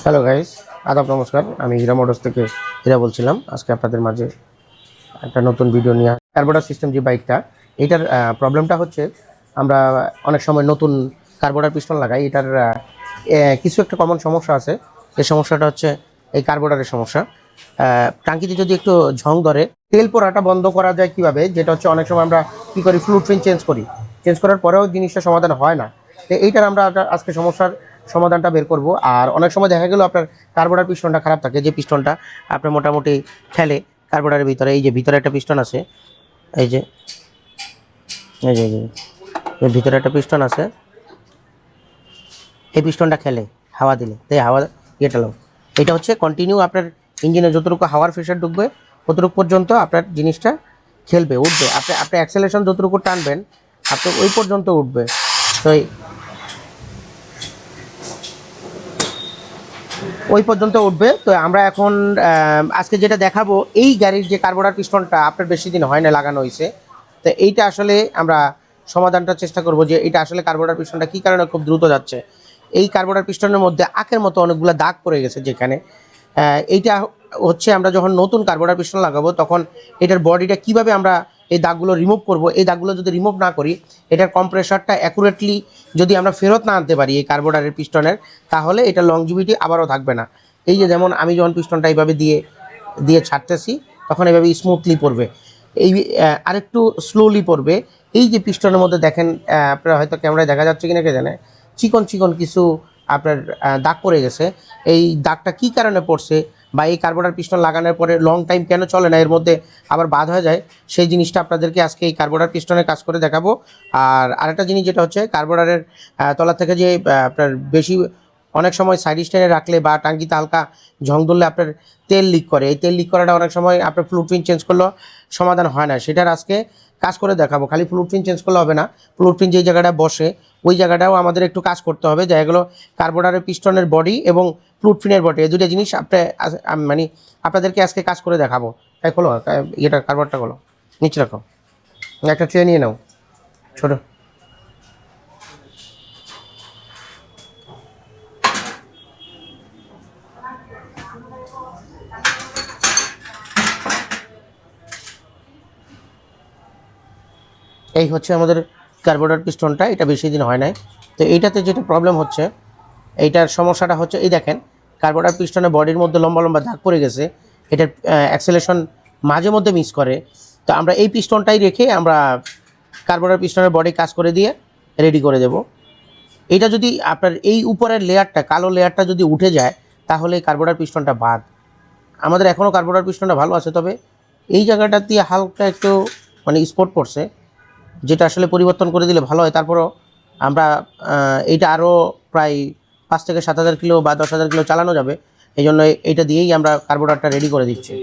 Hello guys, আদাব নমস্কার। আমি হীরা মোটরস থেকে হীরা বলছিলাম। আজকে আপনাদের মাঝে একটা নতুন ভিডিও নিয়ে কার্বোরেটর সিস্টেম যে বাইকটা, এটার প্রবলেমটা হচ্ছে আমরা অনেক সময় নতুন কার্বোরেটর পিস্টন লাগাই। এটার কিছু একটা কমন সমস্যা আছে। এই সমস্যাটা হচ্ছে এই কার্বোরেটরের সমস্যা। টাঙ্কিতে যদি একটু ঝং ধরে, তেল পোড়াটা বন্ধ করা যায় কিভাবে, যেটা হচ্ছে অনেক সময় আমরা কী করি, ফ্লুইড ফিন চেঞ্জ করার পরেও জিনিসটা সমাধান হয় না। তো এইটার আমরা আজকে সমস্যার সমাধানটা বের করব। আর অনেক সময় দেখা গেল আপনার কার্বোরেটর পিস্টনটা খারাপ থাকে, যে পিস্টনটা আপনার মোটামুটি ঠেলে কার্বোরেটরের ভিতরে। এই যে ভিতরে একটা পিস্টন আছে, এই যে এই যে এই যে এর ভিতরে একটা পিস্টন আছে, এই পিস্টনটা খেলে হাওয়া দিলে, তাই হাওয়া ইয়েটালো, এটা হচ্ছে কন্টিনিউ আপনার ইঞ্জিনে যতটুকু হাওয়ার প্রেশার ঢুকবে ততটুকু পর্যন্ত আপনার জিনিসটা খেলবে, উঠবে। আপনি অ্যাক্সেলারেশন যতটুকু টানবেন আপনি ওই পর্যন্ত উঠবে। তো ওই পর্যন্ত উঠবে। তো আমরা এখন আজকে যেটা দেখাবো, এই গাড়ির যে কার্বোরেটর পিস্টনটা আপনার বেশি দিন হয় না লাগানো হয়েছে, তো এইটা আসলে আমরা সমাধানটার চেষ্টা করব যে এটা আসলে কার্বোরেটর পিস্টনটা কী কারণে খুব দ্রুত যাচ্ছে। এই কার্বোরেটর পিস্টনের মধ্যে আখের মতো অনেকগুলো দাগ পড়ে গেছে, যেখানে এইটা হচ্ছে আমরা যখন নতুন কার্বোরেটর পিস্টন লাগাবো তখন এটার বডিটা কিভাবে আমরা এই দাগগুলো রিমুভ করব। এই দাগগুলো যদি রিমুভ না করি, এটার কম্প্রেসারটা অ্যাকুরেটলি যদি আমরা ফেরত না আনতে পারি এই কার্বোরেটরের পিস্টনের, তাহলে এটা লংজিভিটি আবারও থাকবে না। এই যে যেমন আমি যখন পিস্টনটা এইভাবে দিয়ে দিয়ে ছাড়তেছি, তখন এইভাবে স্মুথলি পড়বে, এই আরেকটু স্লোলি পড়বে। এই যে পিস্টনের মধ্যে দেখেন, আপনারা হয়তো ক্যামেরায় দেখা যাচ্ছে কিনা কে জানে, চিকন চিকন কিছু আপনার দাগ পড়ে গেছে। এই দাগটা কী কারণে পড়ছে, বা এই কার্বোরেটর পিস্টন লাগানোর পরে লং টাইম কেন চলে না, এর মধ্যে আবার বাদ হয়ে যায়, সেই জিনিসটা আপনাদেরকে আজকে এই কার্বোরেটর পিস্টনে কাজ করে দেখাবো। আর আরেকটা জিনিস যেটা হচ্ছে কার্বোরেটরের তলা থেকে যে আপনার বেশি অনেক সময় সাইড স্ট্যান্ডে রাখলে বা টাঙ্কিতে হালকা ঝং ধরলে আপনার তেল লিক করে, এই তেল লিক করাটা অনেক সময় আপনার ফ্লুইড ফিন চেঞ্জ করলেও সমাধান হয় না। সেটার আজকে কাজ করে দেখাবো। খালি ফ্লুইড ফিন চেঞ্জ করলে হবে না, ফ্লুইড ফিন যেই জায়গাটা বসে ওই জায়গাটাও আমাদের একটু কাজ করতে হবে। দেখা গেলো কার্বোরেটরের পিস্টনের বডি এবং ফ্লুইড ফিনের বডি, এই দুটো জিনিস মানে আপনাদেরকে আজকে কাজ করে দেখাবো। তাই খোলো ইয়েটা, কার্বোরেটরটা খোলো, নিচে রাখো, একটা ট্রে নিয়ে নাও ছোটো। এই হচ্ছে আমাদের কার্বোরেটর পিস্টনটা, এটা বেশি দিন হয় নাই। তো এইটাতে যেটা প্রবলেম হচ্ছে, এইটার সমস্যাটা হচ্ছে এই দেখেন কার্বোরেটর পিস্টনের বডির মধ্যে লম্বা লম্বা দাগ পড়ে গেছে। এটার অ্যাক্সেলেশন মাঝে মধ্যে মিস করে। তো আমরা এই পিস্টনটাই রেখে আমরা কার্বোরেটর পিস্টনের বডি কাজ করে দিয়ে রেডি করে দেব। এটা যদি আপনার এই উপরের লেয়ারটা, কালো লেয়ারটা যদি উঠে যায়, তাহলে কার্বোরেটর পিস্টনটা বাদ। আমাদের এখনও কার্বোরেটর পিস্টনটা ভালো আছে, তবে এই জায়গাটা দিয়ে হালকা একটু মানে স্পট পড়ছে, যেটা আসলে পরিবর্তন করে দিলে ভালো হয়। তারপরও আমরা এইটা আরও প্রায় 5 থেকে 7,000 কিলো বা 10,000 কিলো চালানো যাবে, এই জন্য এইটা দিয়েই আমরা কার্বোরেটরটা রেডি করে দিচ্ছি।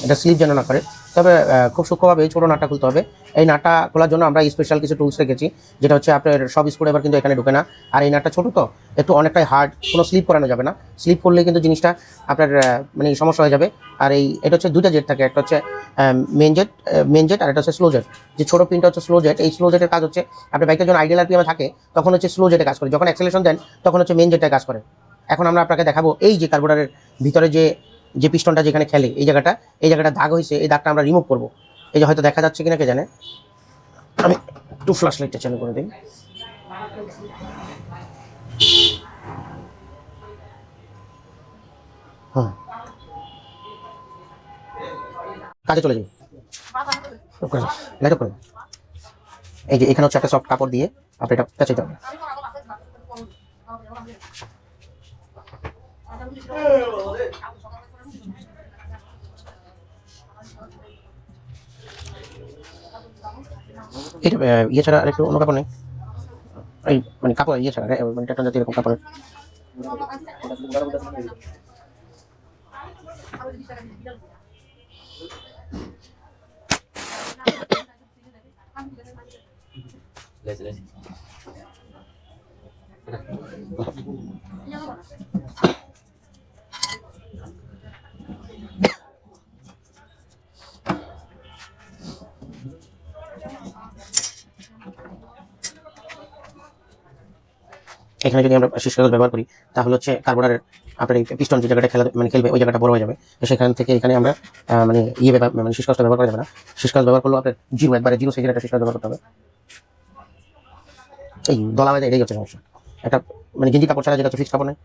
এটা স্লিপ যেন না করে, তবে খুব সূক্ষ্মভাবে এই ছোটো নাটটা খুলতে হবে। এই নাটটা খোলার জন্য আমরা স্পেশাল কিছু টুলস রেখেছি, যেটা হচ্ছে আপনার সব স্ক্রুড্রাইভার কিন্তু এখানে ঢুকে না। আর এই নাটটা ছোটো, তো একটু অনেকটাই হার্ড, কোনো স্লিপ করানো যাবে না। স্লিপ করলে কিন্তু জিনিসটা আপনার মানে সমস্যা হয়ে যাবে। আর এটা হচ্ছে দুইটা জেট থাকে, একটা হচ্ছে মেন জেট আর একটা হচ্ছে স্লো জেট। যে ছোটো পিনটা হচ্ছে স্লো জেট, এই স্লো জেটের কাজ হচ্ছে আপনার বাইকের যখন আইডিয়াল আরপিএমে থাকে তখন হচ্ছে স্লো জেটে কাজ করে, যখন অ্যাক্সেলারেশন দেন তখন হচ্ছে মেন জেটে কাজ করে। এখন আমরা আপনাকে দেখাবো এই যে কার্বোরেটরের ভিতরে যে পিস্টনটা যেখানে খেলে, এই জায়গাটা দাগ হয়েছে, এই দাগটা আমরা রিমুভ করবো। এই যে হয়তো দেখা যাচ্ছে কিনা কে জানে, আমি একটু ফ্ল্যাশ লাইটটা চালু করে দিই। হ্যাঁ, কাজে চলে যাই, লাইট অফ করে। এই যে এখানে হচ্ছে একটা সফট কাপড় দিয়ে আপনি এটা পেঁচাইতে হবে। এটা ইয়ে ছাড়া আরেকটু অন্য কাপড় নেই, এই মানে কাপড় ইয়ে ছাড়া মানে টাটা জাতীয় এরকম কাপড়। এখানে যদি আমরা শীর্ষ কাগজ ব্যবহার করি তাহলে হচ্ছে কার্বোরেটরের আপনার এই পিস্টন যে জায়গাটা খেলবে ওই জায়গাটা বড় হয়ে যাবে। তো সেখান থেকে এখানে আমরা মানে শীর্ষ কাগজটা ব্যবহার করা যাবে না। শীর্ষ কাগজ ব্যবহার করলেও আপনার একবারে জিরো সাইজের একটা শীর্ষ কাগজ ব্যবহার করতে হবে। এই দলা হয়ে যায়, এটাই হচ্ছে সমস্যা। একটা গেঞ্জি কাপড় ছাড়া যেটা হচ্ছে ফিক্স কাপড় নেই।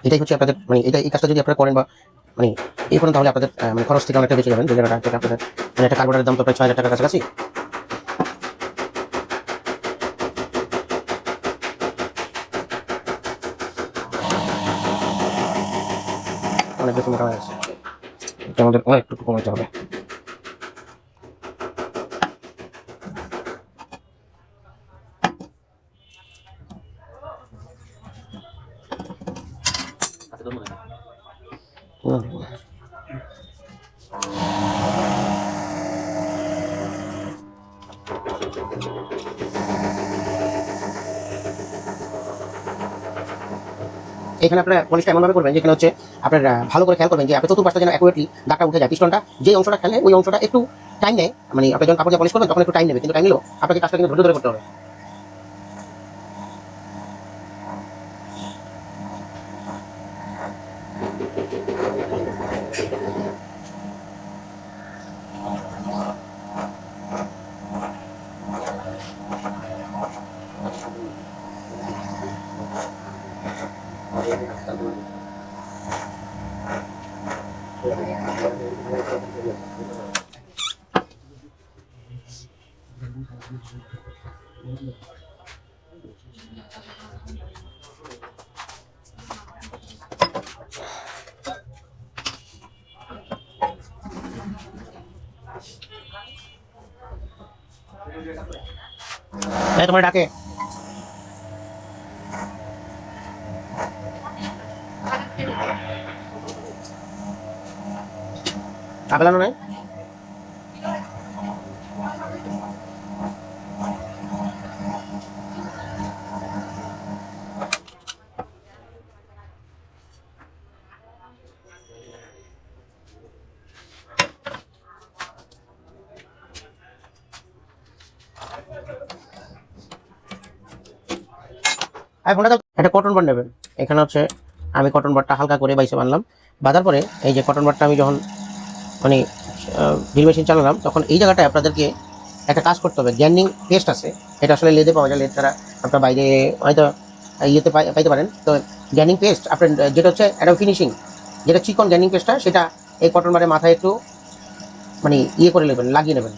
এটাই হচ্ছে আপনাদের এই কাজটা যদি আপনারা করেন বা এই করেন তাহলে আপনাদের খরচ থেকে অনেকটা বেঁচে যাবেন। যে জায়গাটা থেকে আপনাদের একটা কার্বোরেটরের দাম তো প্রায় 6,000 টাকার কাছাকাছি। অনেক বেশি মোটা হয়ে গেছে, আমাদের অনেকটুকু কমাতে হবে। এখানে আপনারা পলিশটা এমনভাবে করবেন যেখানে হচ্ছে আপনারা ভালো করে খেয়াল করবেন যে আপনার চতুর্পাশটা যেন অ্যাকুরেটলি দাগটা উঠে যায়। পিস্টনটা যে অংশটা খেলে ওই অংশটা একটু টাইম নেয়, আপনি যখন কাপড় পলিশ করবেন তখন একটু টাইম নেবে, কিন্তু টাইম নিলেও আপনাকে কাজটা কিন্তু ধৈর্য ধরে করতে হবে। তোমার ডাকে আপেলানো নাই। একটা কটন বার নেবেন। এখানে হচ্ছে আমি কটন বারটা হালকা করে বাইসে বানলাম। বাঁধার পরে এই যে কটন বারটা আমি যখন ড্রিল মেশিন চালালাম তখন এই জায়গাটায় আপনাদেরকে একটা কাজ করতে হবে। গ্যান্ডিং পেস্ট আছে, এটা আসলে লেদে পাওয়া যায়, লেদ ছাড়া আপনার বাইরে হয়তো ইয়েতে পাইতে পারেন। তো গ্যান্ডিং পেস্ট আপনার যেটা হচ্ছে একটা ফিনিশিং, যেটা চিকন গ্যান্ডিং পেস্টটা সেটা এই কটন বারের মাথায় একটু ইয়ে করে নেবেন, লাগিয়ে নেবেন।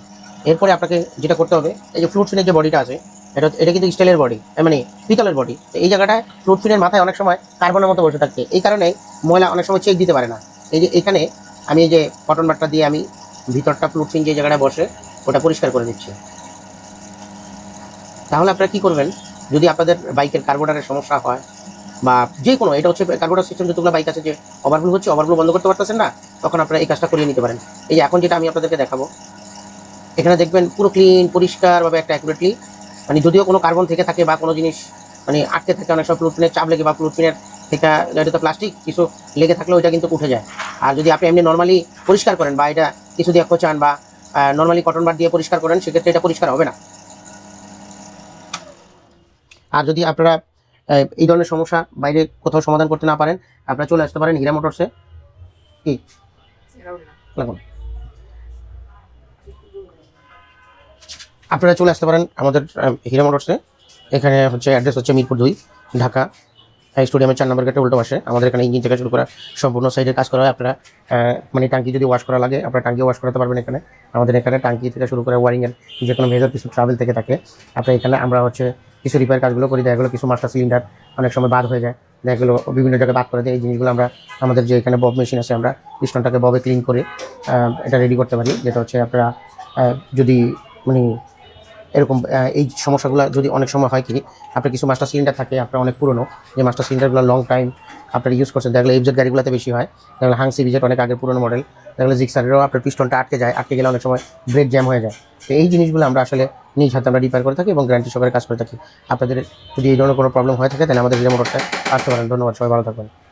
এরপরে আপনাকে যেটা করতে হবে, এই যে ফ্লুট ফিনের যে বডিটা আছে এটা কিন্তু স্টিলের বডি, পিতলের বডি। তো এই জায়গাটায় ফ্লুট ফিনের মাথায় অনেক সময় কার্বনের মতো বসে থাকছে, এই কারণে ময়লা অনেক সময় চেক দিতে পারে না। এই যে এখানে আমি এই যে কটন বারটা দিয়ে আমি ভিতরটা ফ্লুট ফিন যে জায়গাটায় বসে ওটা পরিষ্কার করে দিচ্ছি। তাহলে আপনারা কী করবেন, যদি আপনাদের বাইকের কার্বোরেটরের সমস্যা হয় বা যে কোনো, এটা হচ্ছে কার্বোরেটর সিস্টেম যতগুলো বাইক আছে যে ওভারফ্লো হচ্ছে, ওভারফ্লো বন্ধ করতে পারতেছেন না, তখন আপনারা এই কাজটা করিয়ে নিতে পারেন। এই যে এখন যেটা আমি আপনাদেরকে দেখাবো, এখানে দেখবেন পুরো ক্লিন পরিষ্কারভাবে একটা অ্যাকুরেটলি, যদিও কোনো কার্বন থেকে থাকে বা কোনো জিনিস আটকে থাকে, অনেক সময় ফ্লুট ফিনের চাপ লেগে বা ফ্লুট ফিনের থেকে এটা তো প্লাস্টিক কিছু লেগে থাকলে ওইটা কিন্তু উঠে যায়। আর যদি আপনি এমনি নর্মালি পরিষ্কার করেন বা এটা কিছু দিয়ে খোঁচান বা নর্মালি কটন বার দিয়ে পরিষ্কার করেন, সেক্ষেত্রে এটা পরিষ্কার হবে না। আর যদি আপনারা এই ধরনের সমস্যা বাইরে কোথাও সমাধান করতে না পারেন, আপনারা চলে আসতে পারেন হীরা মোটরসে। কি লাগুন, আপনারা চলে আসতে পারেন আমাদের হীরা মোটরসে। এখানে হচ্ছে অ্যাড্রেস হচ্ছে মিরপুর 2, ঢাকা। স্টেডিয়ামের 4 নম্বর গেটে উল্টো পাশে। আমাদের এখানে ইঞ্জিন থেকে শুরু করা সম্পূর্ণ সাইডের কাজ করা হয়। আপনারা ট্যাঙ্কি যদি ওয়াশ করা লাগে আপনারা ট্যাঙ্কি ওয়াশ করাতে পারবেন এখানে। আমাদের এখানে ট্যাঙ্কি থেকে শুরু করে ওয়ারিংয়ের যে কোনো মেজর কিছু ট্রাভেল থেকে থাকে, আপনার এখানে আমরা হচ্ছে কিছু রিপেয়ার কাজগুলো করি। দেখা গেলো কিছু মাস্টার সিলিন্ডার অনেক সময় বাদ হয়ে যায়, দেখা গেলো বিভিন্ন জায়গায় বাদ করে দেয়। এই জিনিসগুলো আমরা আমাদের যে এখানে বব মেশিন আছে, আমরা পিস্টনটাকে ববে ক্লিন করে এটা রেডি করতে পারি। যেটা হচ্ছে আপনারা যদি এরকম এই সমস্যাগুলো যদি অনেক সময় হয়, কি আপনার কিছু মাস্টার সিলিন্ডার থাকে আপনার অনেক পুরনো, যে মাস্টার সিলিন্ডারগুলো লং টাইম আপনারা ইউজ করছেন, দেখলে এফজেড গাড়িগুলোতে বেশি হয়। দেখলে হাংসি বিজেট অনেক আগের পুরনো মডেল, দেখলে জিক্সারেরও আপনার পিস্টনটা আটকে যায়, আটকে গেলে অনেক সময় ব্রেক জ্যাম হয়ে যায়। তো এই জিনিসগুলো আমরা আসলে নিজ হাতে আমরা রিপেয়ার করে থাকি এবং গ্যারান্টি সহকারে কাজ করে থাকি। আপনাদের যদি এই ধরনের কোনো প্রবলেম হয়ে থাকে তাহলে আমাদের হীরা মোটরসে আসতে পারেন। ধন্যবাদ, সবাই ভালো থাকবেন।